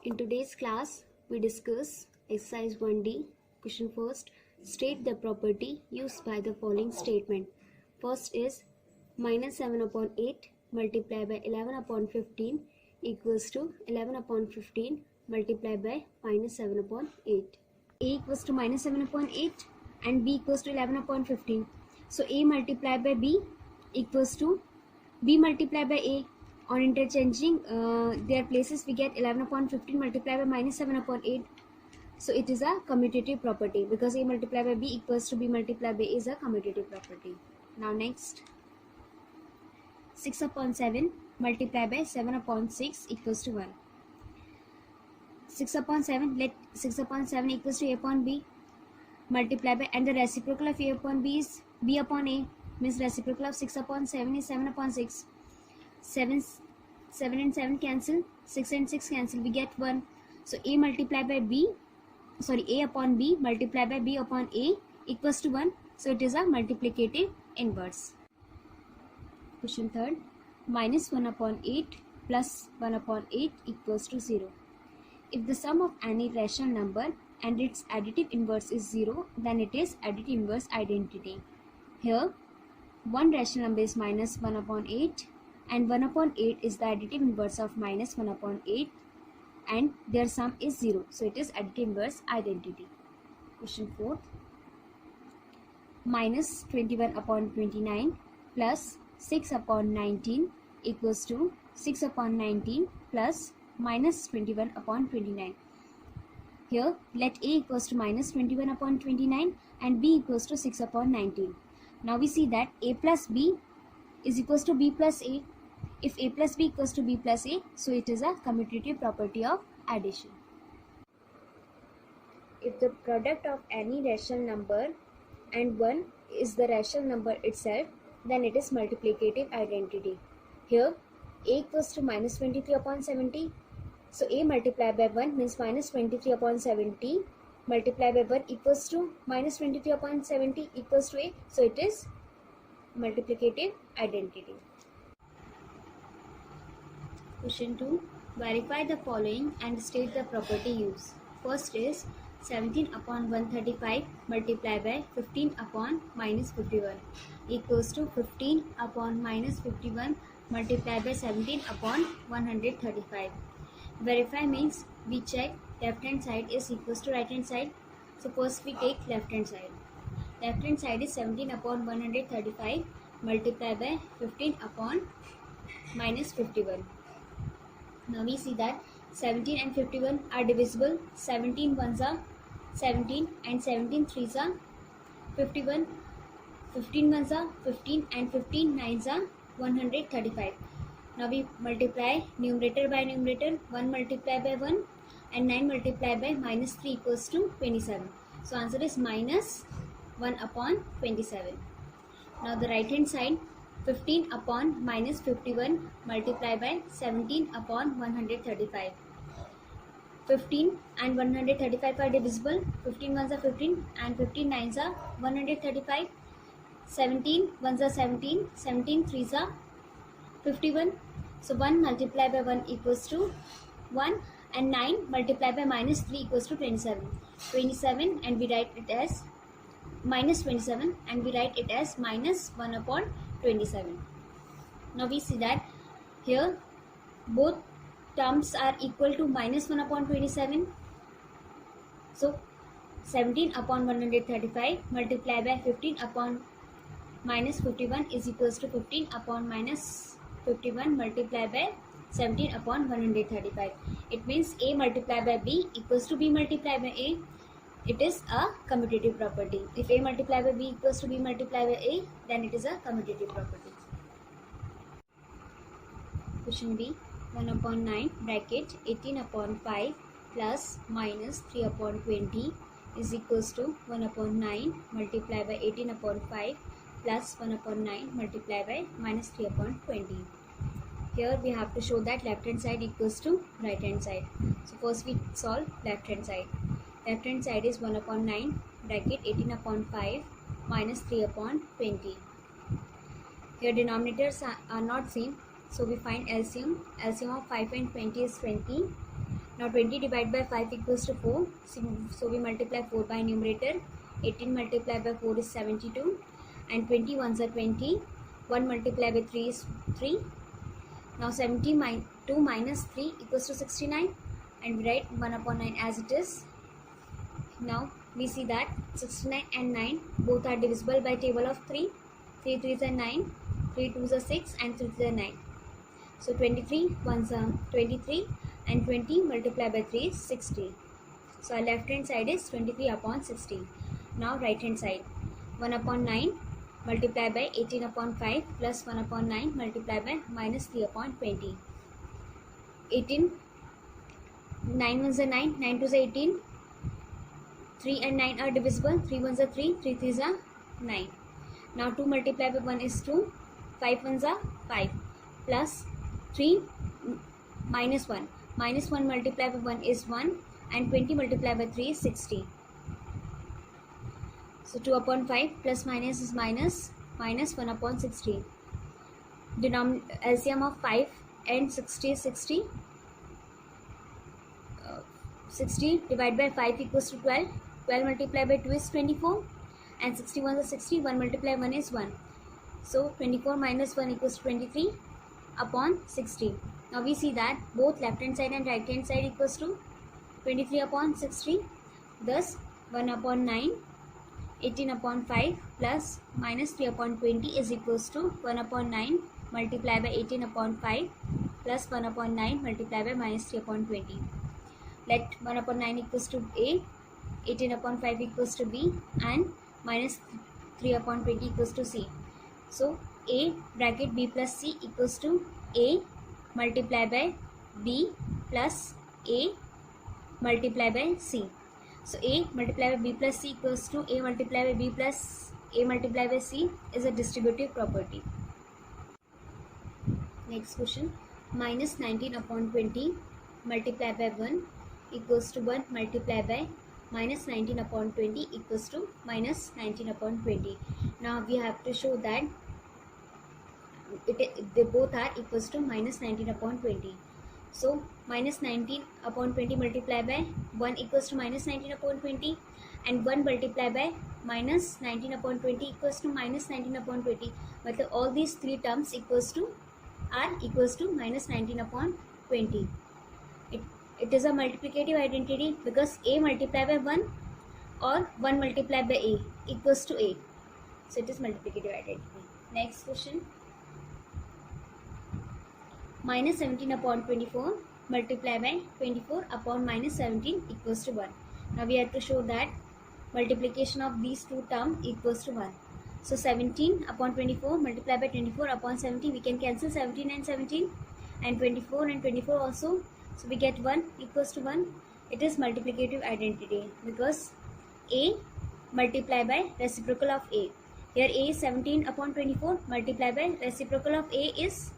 In today's class, we discuss exercise 1D. Question first, state the property used by the following statement. First is minus 7 upon 8 multiplied by 11 upon 15 equals to 11 upon 15 multiplied by minus 7 upon 8. A equals to minus 7 upon 8 and B equals to 11 upon 15. So A multiplied by B equals to B multiplied by A. On interchanging their places, we get 11 upon 15 multiplied by minus 7 upon 8. So it is a commutative property because A multiplied by B equals to B multiplied by A is a commutative property. Now next, 6 upon 7 multiplied by 7 upon 6 equals to 1. 6 upon 7, let 6 upon 7 equals to A upon B multiplied by, and the reciprocal of A upon B is B upon A, means reciprocal of 6 upon 7 is 7 upon 6. 7 and 7 cancel, 6 and 6 cancel, we get 1. So A multiplied by B, A upon B multiplied by B upon A equals to 1. So it is a multiplicative inverse. Question third, minus 1 upon 8 plus 1 upon 8 equals to 0. If the sum of any rational number and its additive inverse is 0, then it is additive inverse identity. Here, one rational number is minus 1 upon 8 and 1 upon 8 is the additive inverse of minus 1 upon 8 and their sum is 0. So it is additive inverse identity. Question 4. Minus 21 upon 29 plus 6 upon 19 equals to 6 upon 19 plus minus 21 upon 29. Here, let A equals to minus 21 upon 29 and B equals to 6 upon 19. Now we see that A plus B is equals to B plus A. If A plus B equals to B plus A, so it is a commutative property of addition. If the product of any rational number and 1 is the rational number itself, then it is multiplicative identity. Here, A equals to minus 23 upon 70. So A multiplied by 1 means minus 23 upon 70 multiplied by 1 equals to minus 23 upon 70 equals to A. So it is multiplicative identity. Question 2. Verify the following and state the property used. First is 17 upon 135 multiplied by 15 upon minus 51 equals to 15 upon minus 51 multiplied by 17 upon 135. Verify means we check left hand side is equals to right hand side. So first we take left hand side. Left hand side is 17 upon 135 multiplied by 15 upon minus 51. Now we see that 17 and 51 are divisible. 17 ones are 17 and 17 threes are 51. 15 ones are 15 and 15 nines are 135. Now we multiply numerator by numerator. 1 multiplied by 1 and 9 multiplied by minus 3 equals to 27. So answer is minus 1 upon 27. Now the right hand side, 15 upon minus 51 multiplied by 17 upon 135. 15 and 135 are divisible. 15 ones are 15 and 15 nines are 135. 17 ones are 17, 17 threes are 51. So 1 multiplied by 1 equals to 1 and 9 multiplied by minus 3 equals to 27. 27 and we write it as minus 27 and we write it as minus 1 upon 27. Now we see that here both terms are equal to minus 1 upon 27. So 17 upon 135 multiplied by 15 upon minus 51 is equals to 15 upon minus 51 multiplied by 17 upon 135. It means A multiplied by B equals to B multiplied by A. It is a commutative property. If A multiplied by B equals to B multiplied by A, then it is a commutative property. Question B. 1 upon 9 bracket 18 upon 5 plus minus 3 upon 20 is equals to 1 upon 9 multiplied by 18 upon 5 plus 1 upon 9 multiplied by minus 3 upon 20. Here we have to show that left hand side equals to right hand side. So first we solve left hand side. Left hand side is 1 upon 9 bracket 18 upon 5 minus 3 upon 20. Here denominators are not same. So we find LCM. LCM of 5 and 20 is 20 Now 20 divided by 5 equals to 4. So we multiply 4 by numerator. 18 multiplied by 4 is 72. And 20 ones are 20. 1 multiplied by 3 is 3. Now 72 minus 3 equals to 69. And we write 1 upon 9 as it is. Now we see that 69 and 9 both are divisible by table of 3. 3 3s are 9. 3 2s are 6 and 3 3s are 9. So 23 ones are 23 and 20 multiplied by 3 is 60. So our left hand side is 23 upon 60. Now right hand side 1 upon 9 multiplied by 18 upon 5 plus 1 upon 9 multiplied by minus 3 upon 20. 18 9 ones are 9, 9 2s are 18. 3 and 9 are divisible. 3 ones are 3, 3 3s are 9. Now 2 multiplied by 1 is 2. 5 ones are 5 plus 3 minus 1. Minus 1 multiplied by 1 is 1 and 20 multiplied by 3 is 60. So 2 upon 5 plus minus is minus 1 upon 60. LCM of 5 and 60 is 60. 60 divided by 5 equals to 12. 12 multiplied by 2 is 24 and 61 is 60. 1 multiplied by 1 is 1. So 24 minus 1 equals to 23 upon 60. Now we see that both left hand side and right hand side equals to 23 upon 60. Thus 1 upon 9, 18 upon 5 plus minus 3 upon 20 is equals to 1 upon 9 multiplied by 18 upon 5 plus 1 upon 9 multiplied by minus 3 upon 20. Let 1 upon 9 equals to A, 18 upon 5 equals to B and minus 3 upon 20 equals to C. So A bracket B plus C equals to A multiplied by B plus A multiplied by C. So A multiplied by B plus C equals to A multiplied by B plus A multiplied by C is a distributive property. Next question. Minus 19 upon 20 multiplied by 1 equals to 1 multiplied by minus 19 upon 20 equals to minus 19 upon 20. Now we have to show that they both are equals to minus 19 upon 20. So minus 19 upon 20 multiplied by 1 equals to minus 19 upon 20 and 1 multiplied by minus 19 upon 20 equals to minus 19 upon 20. But all these three terms are equals to minus 19 upon 20. It is a multiplicative identity because A multiplied by 1 or 1 multiplied by A equals to A. So it is multiplicative identity. Next question. Minus 17 upon 24 multiplied by 24 upon minus 17 equals to 1. Now we have to show that multiplication of these two terms equals to 1. So 17 upon 24 multiplied by 24 upon 17, we can cancel 17 and 17 and 24 and 24 also. So we get 1 equals to 1. It is multiplicative identity because A multiplied by reciprocal of A. Here A is 17 upon 24 multiplied by reciprocal of A is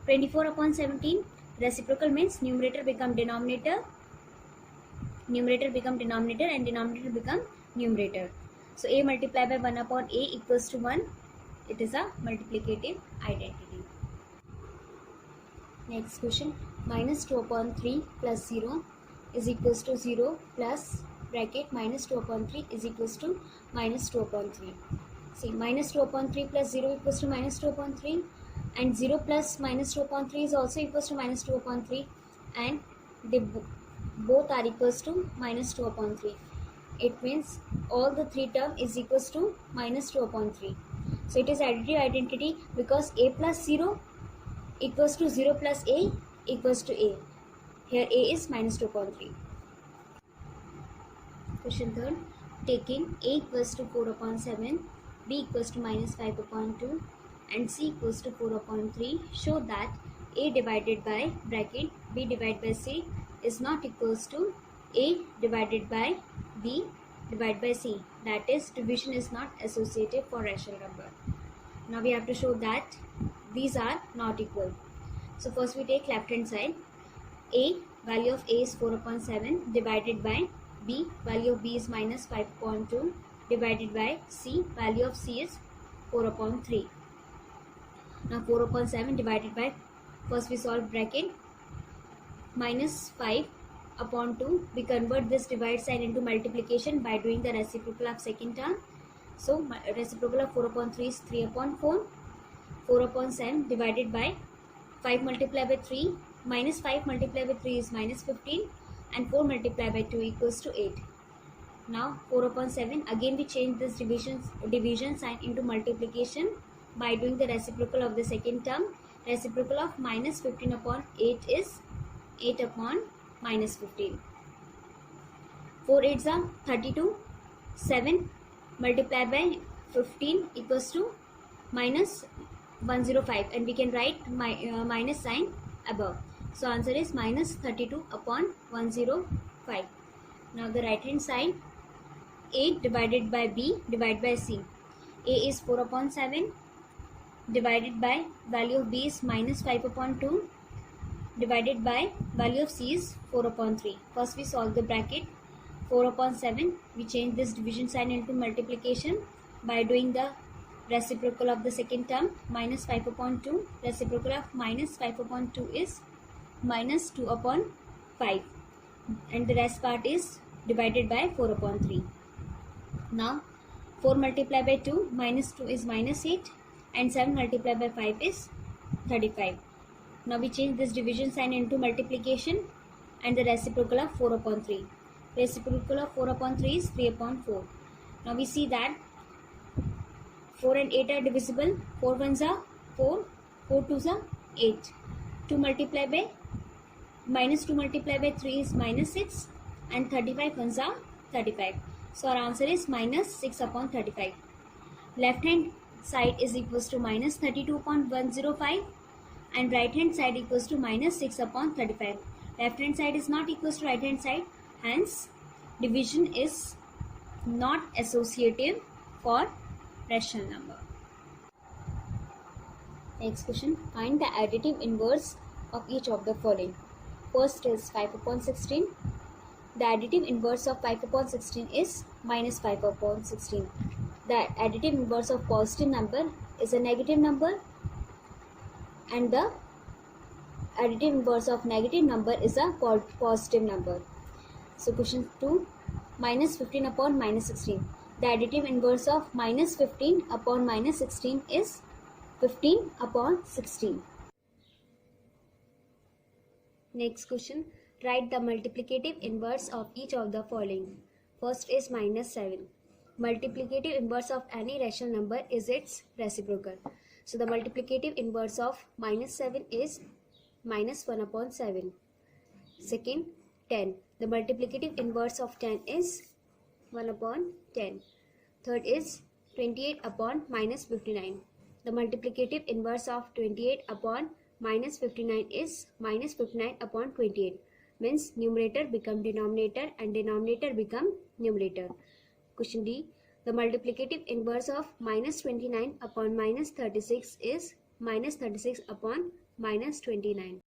24 upon 17. Reciprocal means numerator become denominator and denominator become numerator. So A multiplied by 1 upon A equals to 1. It is a multiplicative identity. Next question. Minus 2 upon 3 plus 0 is equals to 0 plus bracket minus 2 upon 3 is equals to minus 2 upon 3. See, minus 2 upon 3 plus 0 equals to minus 2 upon 3 and 0 plus minus 2 upon 3 is also equals to minus 2 upon 3 and they both are equals to minus 2 upon 3. It means all the three term is equals to minus 2 upon 3. So it is additive identity because A plus 0 equals to 0 plus A equals to A. Here A is minus 2 upon 3. Question 3rd. Taking A equals to 4 upon 7, B equals to minus 5 upon 2 and C equals to 4 upon 3, show that A divided by bracket B divided by C is not equals to A divided by B divided by C. That is, division is not associative for rational number. Now we have to show that these are not equal. So first we take left hand side. A, value of A is 4 upon 7 divided by B, value of B is minus 5 upon 2 divided by C, value of C is 4 upon 3. Now 4 upon 7 divided by, first we solve bracket, minus 5 upon 2. We convert this divide sign into multiplication by doing the reciprocal of second term. So reciprocal of 4 upon 3 is 3 upon 4. 4 upon 7 divided by 5 multiplied by 3 minus 5 multiplied by 3 is minus 15, and 4 multiplied by 2 equals to 8. Now 4 upon 7, again we change this division sign into multiplication by doing the reciprocal of the second term. Reciprocal of minus 15 upon 8 is 8 upon minus 15. 4 8s are 32. 7 multiplied by 15 equals to minus 105, and we can write minus sign above. So answer is minus 32 upon 105. Now the right hand side, A divided by B divided by C. A is 4 upon 7 divided by value of B is minus 5 upon 2 divided by value of C is 4 upon 3. First we solve the bracket. 4 upon 7, we change this division sign into multiplication by doing the reciprocal of the second term. Minus 5 upon 2, reciprocal of minus 5 upon 2 is minus 2 upon 5, and the rest part is divided by 4 upon 3. Now 4 multiplied by 2 minus 2 is minus 8, and 7 multiplied by 5 is 35. Now we change this division sign into multiplication and the reciprocal of 4 upon 3. Reciprocal of 4 upon 3 is 3 upon 4. Now we see that 4 and 8 are divisible. 4 ones are 4, 4 twos are 8. 2 multiplied by minus 2 multiplied by 3 is minus 6, and 35 ones are 35. So our answer is minus 6 upon 35. Left hand side is equals to minus 32 upon 105, and right hand side equals to minus 6 upon 35. Left hand side is not equals to right hand side, hence division is not associative for rational number. Next question, find the additive inverse of each of the following. First is 5 upon 16. The additive inverse of 5 upon 16 is minus 5 upon 16. The additive inverse of positive number is a negative number, and the additive inverse of negative number is a positive number. So question 2, minus 15 upon minus 16. The additive inverse of minus 15 upon minus 16 is 15 upon 16. Next question, write the multiplicative inverse of each of the following. First is minus 7. Multiplicative inverse of any rational number is its reciprocal. So the multiplicative inverse of minus 7 is minus 1 upon 7. Second, 10. The multiplicative inverse of 10 is 1 upon 10. Third is 28 upon minus 59. The multiplicative inverse of 28 upon minus 59 is minus 59 upon 28. Means numerator become denominator and denominator become numerator. Question D. The multiplicative inverse of minus 29 upon minus 36 is minus 36 upon minus 29.